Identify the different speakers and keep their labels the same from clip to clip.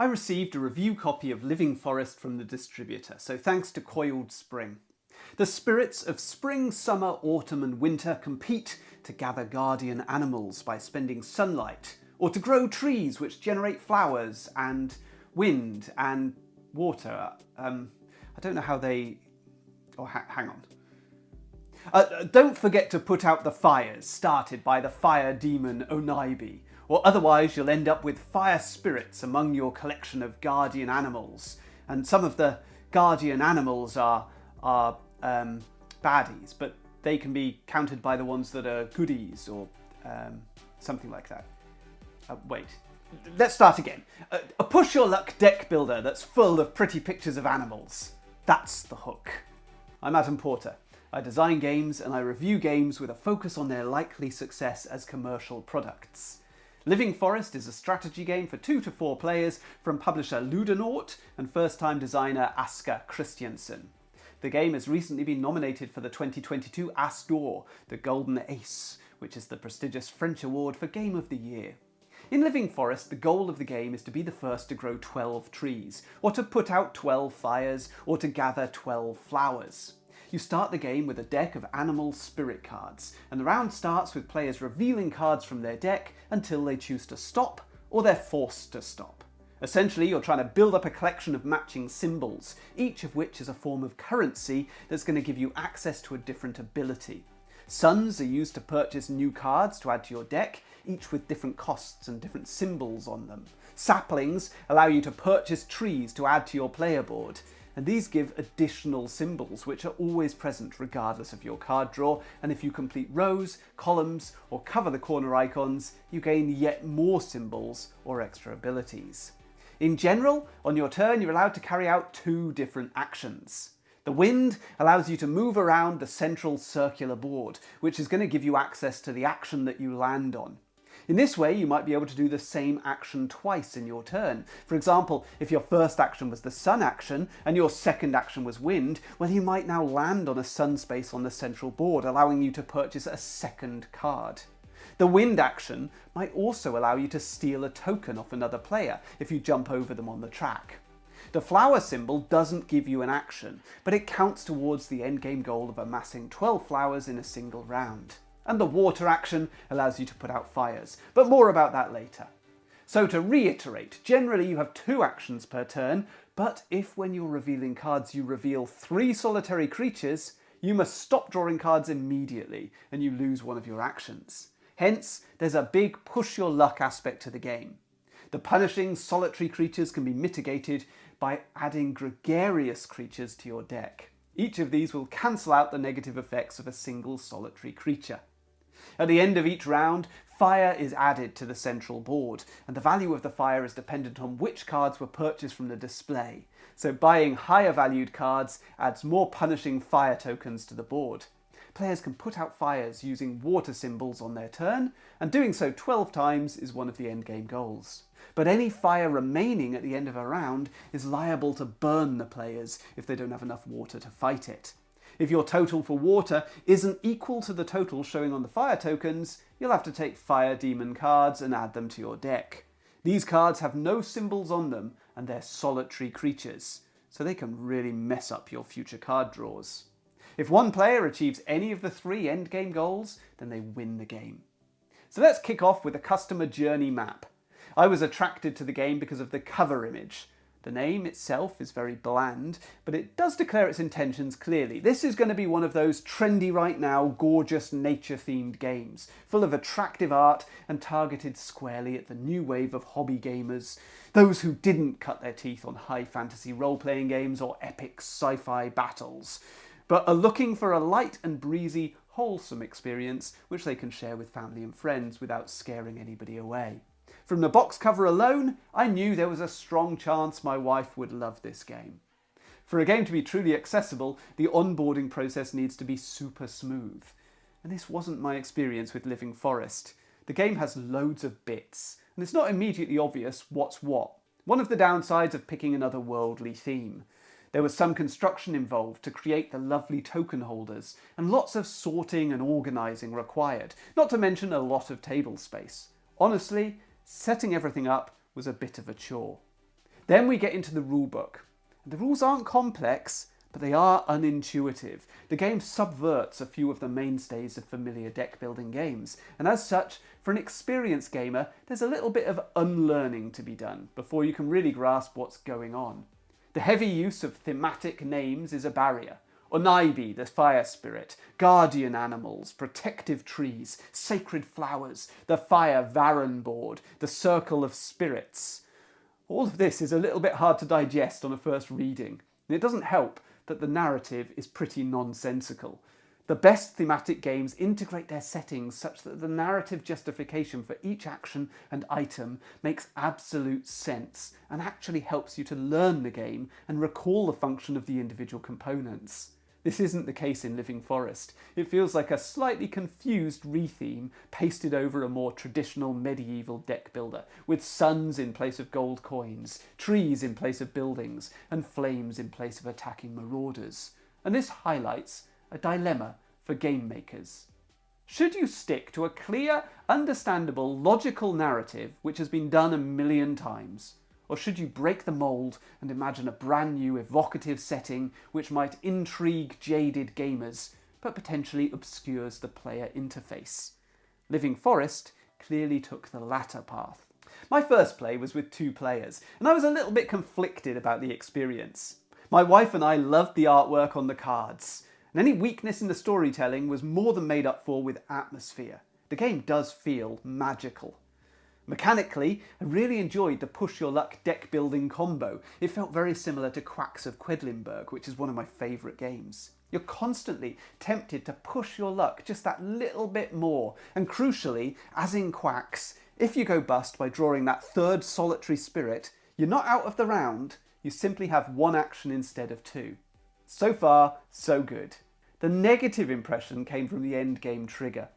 Speaker 1: I received a review copy of Living Forest from the distributor, so thanks to Coiled Spring. The spirits of spring, summer, autumn and winter compete to gather guardian animals by spending sunlight, or to grow trees which generate flowers and wind and water. I don't know how they... Oh, hang on. Don't forget to put out the fires started by the fire demon Onaibi, or otherwise you'll end up with fire spirits among your collection of guardian animals. And some of the guardian animals are baddies, but they can be counted by the ones that are goodies or something like that. Wait, let's start again. A push your luck deck builder that's full of pretty pictures of animals. That's the hook. I'm Adam Porter. I design games and I review games with a focus on their likely success as commercial products. Living Forest is a strategy game for 2 to 4 players from publisher Ludonaute and first-time designer Aske Christiansen. The game has recently been nominated for the 2022 As d'Or, the Golden Ace, which is the prestigious French award for Game of the Year. In Living Forest, the goal of the game is to be the first to grow 12 trees, or to put out 12 fires, or to gather 12 flowers. You start the game with a deck of animal spirit cards, and the round starts with players revealing cards from their deck until they choose to stop, or they're forced to stop. Essentially, you're trying to build up a collection of matching symbols, each of which is a form of currency that's going to give you access to a different ability. Suns are used to purchase new cards to add to your deck, each with different costs and different symbols on them. Saplings allow you to purchase trees to add to your player board, and these give additional symbols which are always present regardless of your card draw, and if you complete rows, columns, or cover the corner icons, you gain yet more symbols or extra abilities. In general, on your turn you're allowed to carry out 2 different actions. The wind allows you to move around the central circular board, which is going to give you access to the action that you land on. In this way, you might be able to do the same action twice in your turn. For example, if your first action was the sun action and your second action was wind, well, you might now land on a sun space on the central board, allowing you to purchase a second card. The wind action might also allow you to steal a token off another player if you jump over them on the track. The flower symbol doesn't give you an action, but it counts towards the endgame goal of amassing 12 flowers in a single round. And the water action allows you to put out fires, but more about that later. So to reiterate, generally you have 2 actions per turn, but if when you're revealing cards you reveal 3 solitary creatures, you must stop drawing cards immediately and you lose one of your actions. Hence, there's a big push your luck aspect to the game. The punishing solitary creatures can be mitigated by adding gregarious creatures to your deck. Each of these will cancel out the negative effects of a single solitary creature. At the end of each round, fire is added to the central board, and the value of the fire is dependent on which cards were purchased from the display. So buying higher valued cards adds more punishing fire tokens to the board. Players can put out fires using water symbols on their turn, and doing so 12 times is one of the endgame goals. But any fire remaining at the end of a round is liable to burn the players if they don't have enough water to fight it. If your total for water isn't equal to the total showing on the fire tokens, you'll have to take fire demon cards and add them to your deck. These cards have no symbols on them and they're solitary creatures, so they can really mess up your future card draws. If one player achieves any of the 3 endgame goals, then they win the game. So let's kick off with a customer journey map. I was attracted to the game because of the cover image. The name itself is very bland, but it does declare its intentions clearly. This is going to be one of those trendy right now, gorgeous nature-themed games, full of attractive art and targeted squarely at the new wave of hobby gamers, those who didn't cut their teeth on high fantasy role-playing games or epic sci-fi battles, but are looking for a light and breezy, wholesome experience which they can share with family and friends without scaring anybody away. From the box cover alone, I knew there was a strong chance my wife would love this game. For a game to be truly accessible, the onboarding process needs to be super smooth. And this wasn't my experience with Living Forest. The game has loads of bits, and it's not immediately obvious what's what. One of the downsides of picking another worldly theme. There was some construction involved to create the lovely token holders, and lots of sorting and organising required, not to mention a lot of table space. Honestly, setting everything up was a bit of a chore. Then we get into the rulebook. The rules aren't complex, but they are unintuitive. The game subverts a few of the mainstays of familiar deck building games, and as such, for an experienced gamer, there's a little bit of unlearning to be done before you can really grasp what's going on. The heavy use of thematic names is a barrier. Onaibi, the fire spirit, guardian animals, protective trees, sacred flowers, the fire Varan board, the circle of spirits. All of this is a little bit hard to digest on a first reading, and it doesn't help that the narrative is pretty nonsensical. The best thematic games integrate their settings such that the narrative justification for each action and item makes absolute sense and actually helps you to learn the game and recall the function of the individual components. This isn't the case in Living Forest. It feels like a slightly confused retheme pasted over a more traditional medieval deck builder, with suns in place of gold coins, trees in place of buildings, and flames in place of attacking marauders. And this highlights a dilemma for game makers. Should you stick to a clear, understandable, logical narrative which has been done a million times? Or should you break the mould and imagine a brand new evocative setting which might intrigue jaded gamers, but potentially obscures the player interface? Living Forest clearly took the latter path. My first play was with 2 players, and I was a little bit conflicted about the experience. My wife and I loved the artwork on the cards, and any weakness in the storytelling was more than made up for with atmosphere. The game does feel magical. Mechanically, I really enjoyed the push your luck deck building combo. It felt very similar to Quacks of Quedlinburg, which is one of my favourite games. You're constantly tempted to push your luck just that little bit more, and crucially, as in Quacks, if you go bust by drawing that 3rd solitary spirit, you're not out of the round, you simply have 1 action instead of 2. So far, so good. The negative impression came from the end game trigger.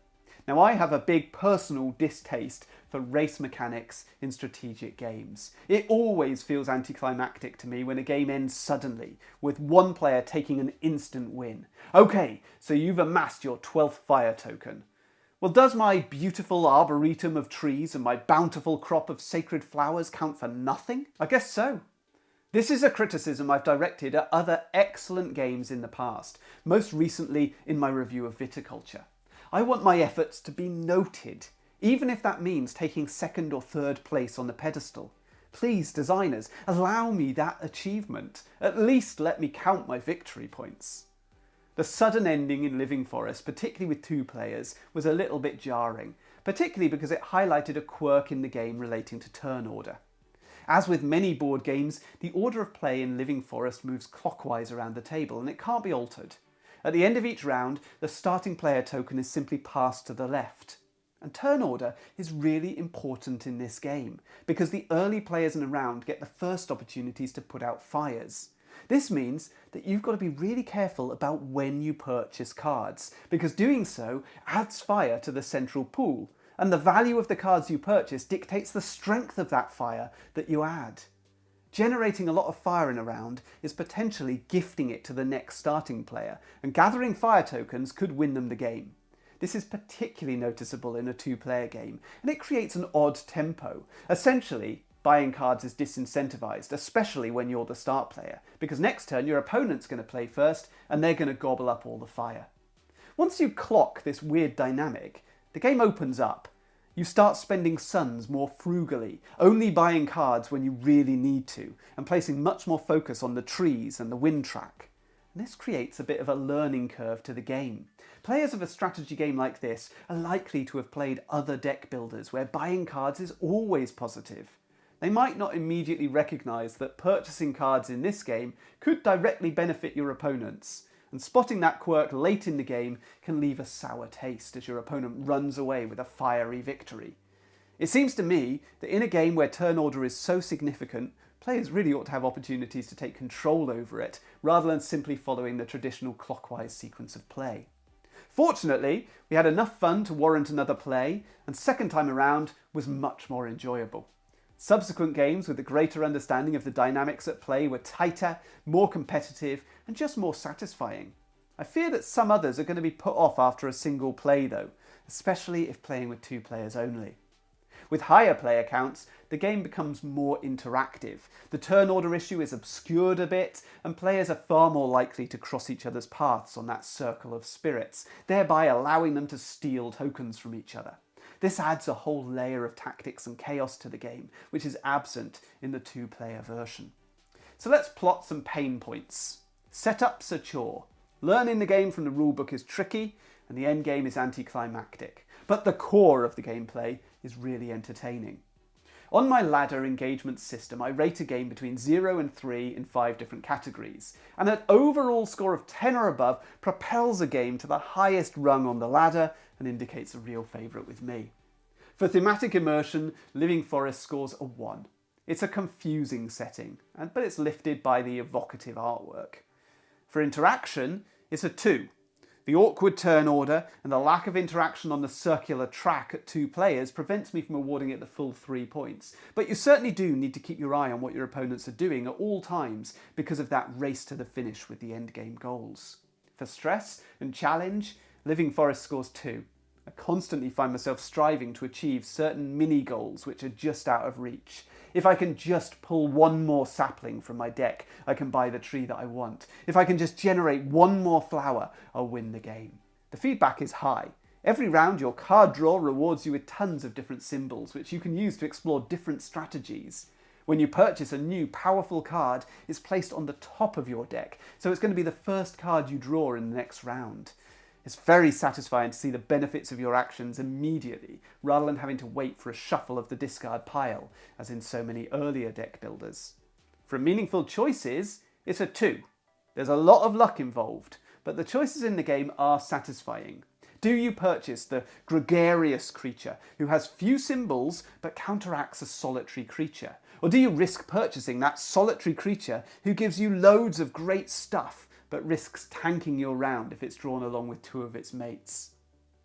Speaker 1: Now, I have a big personal distaste for race mechanics in strategic games. It always feels anticlimactic to me when a game ends suddenly, with one player taking an instant win. Okay, so you've amassed your 12th fire token. Well, does my beautiful arboretum of trees and my bountiful crop of sacred flowers count for nothing? I guess so. This is a criticism I've directed at other excellent games in the past, most recently in my review of Viticulture. I want my efforts to be noted, even if that means taking 2nd or 3rd place on the pedestal. Please, designers, allow me that achievement. At least let me count my victory points. The sudden ending in Living Forest, particularly with 2 players, was a little bit jarring, particularly because it highlighted a quirk in the game relating to turn order. As with many board games, the order of play in Living Forest moves clockwise around the table, and it can't be altered. At the end of each round, the starting player token is simply passed to the left. And turn order is really important in this game, because the early players in a round get the first opportunities to put out fires. This means that you've got to be really careful about when you purchase cards, because doing so adds fire to the central pool, and the value of the cards you purchase dictates the strength of that fire that you add. Generating a lot of fire in a round is potentially gifting it to the next starting player, and gathering fire tokens could win them the game. This is particularly noticeable in a 2-player game, and it creates an odd tempo. Essentially, buying cards is disincentivized, especially when you're the start player, because next turn your opponent's going to play first, and they're going to gobble up all the fire. Once you clock this weird dynamic, the game opens up. You start spending suns more frugally, only buying cards when you really need to, and placing much more focus on the trees and the wind track. And this creates a bit of a learning curve to the game. Players of a strategy game like this are likely to have played other deck builders where buying cards is always positive. They might not immediately recognise that purchasing cards in this game could directly benefit your opponents, and spotting that quirk late in the game can leave a sour taste as your opponent runs away with a fiery victory. It seems to me that in a game where turn order is so significant, players really ought to have opportunities to take control over it, rather than simply following the traditional clockwise sequence of play. Fortunately, we had enough fun to warrant another play, and second time around was much more enjoyable. Subsequent games with a greater understanding of the dynamics at play were tighter, more competitive, and just more satisfying. I fear that some others are going to be put off after a single play though, especially if playing with 2 players only. With higher player counts, the game becomes more interactive. The turn order issue is obscured a bit, and players are far more likely to cross each other's paths on that circle of spirits, thereby allowing them to steal tokens from each other. This adds a whole layer of tactics and chaos to the game, which is absent in the 2-player version. So let's plot some pain points. Setup's a chore. Learning the game from the rulebook is tricky, and the endgame is anticlimactic. But the core of the gameplay is really entertaining. On my ladder engagement system, I rate a game between 0 and 3 in 5 different categories, and an overall score of 10 or above propels a game to the highest rung on the ladder and indicates a real favourite with me. For thematic immersion, Living Forest scores a 1. It's a confusing setting, but it's lifted by the evocative artwork. For interaction, it's a 2. The awkward turn order and the lack of interaction on the circular track at 2 players prevents me from awarding it the full 3 points. But you certainly do need to keep your eye on what your opponents are doing at all times because of that race to the finish with the endgame goals. For stress and challenge, Living Forest scores 2. I constantly find myself striving to achieve certain mini-goals which are just out of reach. If I can just pull one more sapling from my deck, I can buy the tree that I want. If I can just generate one more flower, I'll win the game. The feedback is high. Every round, your card draw rewards you with tons of different symbols, which you can use to explore different strategies. When you purchase a new powerful card, it's placed on the top of your deck, so it's going to be the first card you draw in the next round. It's very satisfying to see the benefits of your actions immediately, rather than having to wait for a shuffle of the discard pile, as in so many earlier deck builders. For meaningful choices, it's a 2. There's a lot of luck involved, but the choices in the game are satisfying. Do you purchase the gregarious creature, who has few symbols but counteracts a solitary creature? Or do you risk purchasing that solitary creature who gives you loads of great stuff, but risks tanking your round if it's drawn along with 2 of its mates?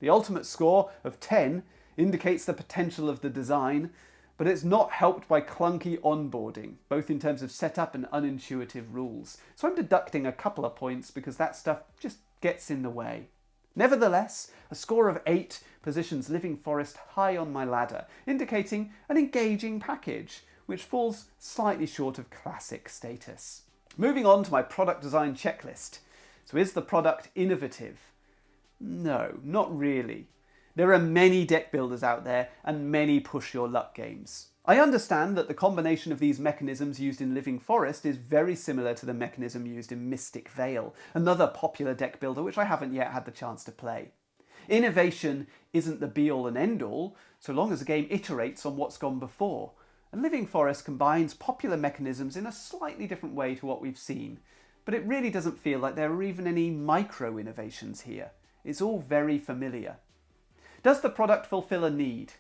Speaker 1: The ultimate score of 10 indicates the potential of the design, but it's not helped by clunky onboarding, both in terms of setup and unintuitive rules. So I'm deducting a couple of points because that stuff just gets in the way. Nevertheless, a score of 8 positions Living Forest high on my ladder, indicating an engaging package, which falls slightly short of classic status. Moving on to my product design checklist. So is the product innovative? No, not really. There are many deck builders out there and many push your luck games. I understand that the combination of these mechanisms used in Living Forest is very similar to the mechanism used in Mystic Vale, another popular deck builder which I haven't yet had the chance to play. Innovation isn't the be-all and end-all, so long as the game iterates on what's gone before. And Living Forest combines popular mechanisms in a slightly different way to what we've seen, but it really doesn't feel like there are even any micro-innovations here. It's all very familiar. Does the product fulfill a need?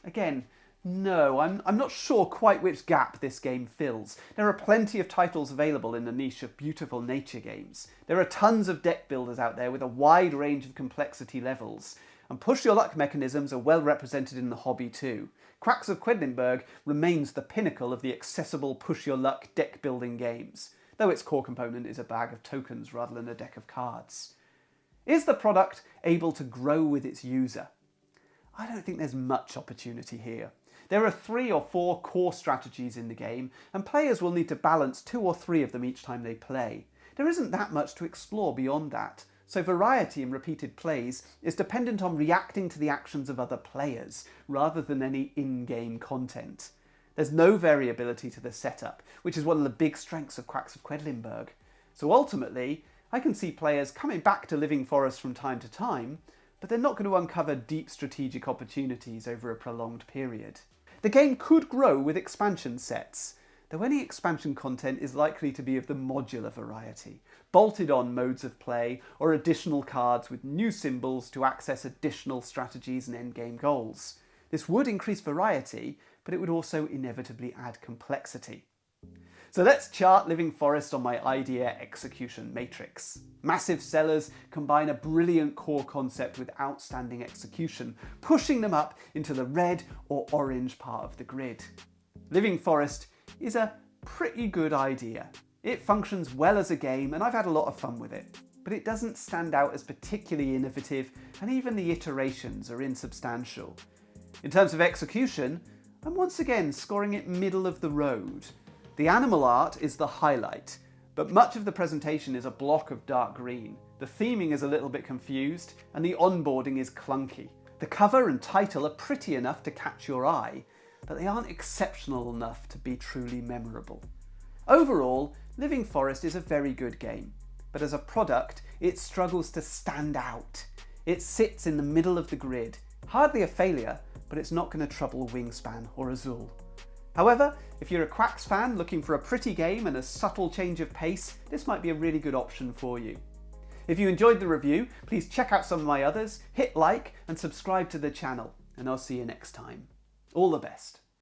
Speaker 1: Again, no, I'm not sure quite which gap this game fills. There are plenty of titles available in the niche of beautiful nature games. There are tons of deck builders out there with a wide range of complexity levels, and push your luck mechanisms are well represented in the hobby too. Quacks of Quedlinburg remains the pinnacle of the accessible push your luck deck building games, though its core component is a bag of tokens rather than a deck of cards. Is the product able to grow with its user? I don't think there's much opportunity here. There are 3 or 4 core strategies in the game, and players will need to balance 2 or 3 of them each time they play. There isn't that much to explore beyond that, so variety in repeated plays is dependent on reacting to the actions of other players, rather than any in-game content. There's no variability to the setup, which is one of the big strengths of Quacks of Quedlinburg. So ultimately, I can see players coming back to Living Forest from time to time, but they're not going to uncover deep strategic opportunities over a prolonged period. The game could grow with expansion sets, though any expansion content is likely to be of the modular variety, bolted on modes of play or additional cards with new symbols to access additional strategies and endgame goals. This would increase variety, but it would also inevitably add complexity. So let's chart Living Forest on my idea execution matrix. Massive sellers combine a brilliant core concept with outstanding execution, pushing them up into the red or orange part of the grid. Living Forest is a pretty good idea. It functions well as a game and I've had a lot of fun with it, but it doesn't stand out as particularly innovative and even the iterations are insubstantial. In terms of execution, I'm once again scoring it middle of the road. The animal art is the highlight, but much of the presentation is a block of dark green. The theming is a little bit confused, and the onboarding is clunky. The cover and title are pretty enough to catch your eye, but they aren't exceptional enough to be truly memorable. Overall, Living Forest is a very good game, but as a product, it struggles to stand out. It sits in the middle of the grid, hardly a failure, but it's not going to trouble Wingspan or Azul. However, if you're a Quacks fan looking for a pretty game and a subtle change of pace, this might be a really good option for you. If you enjoyed the review, please check out some of my others, hit like and subscribe to the channel, and I'll see you next time. All the best.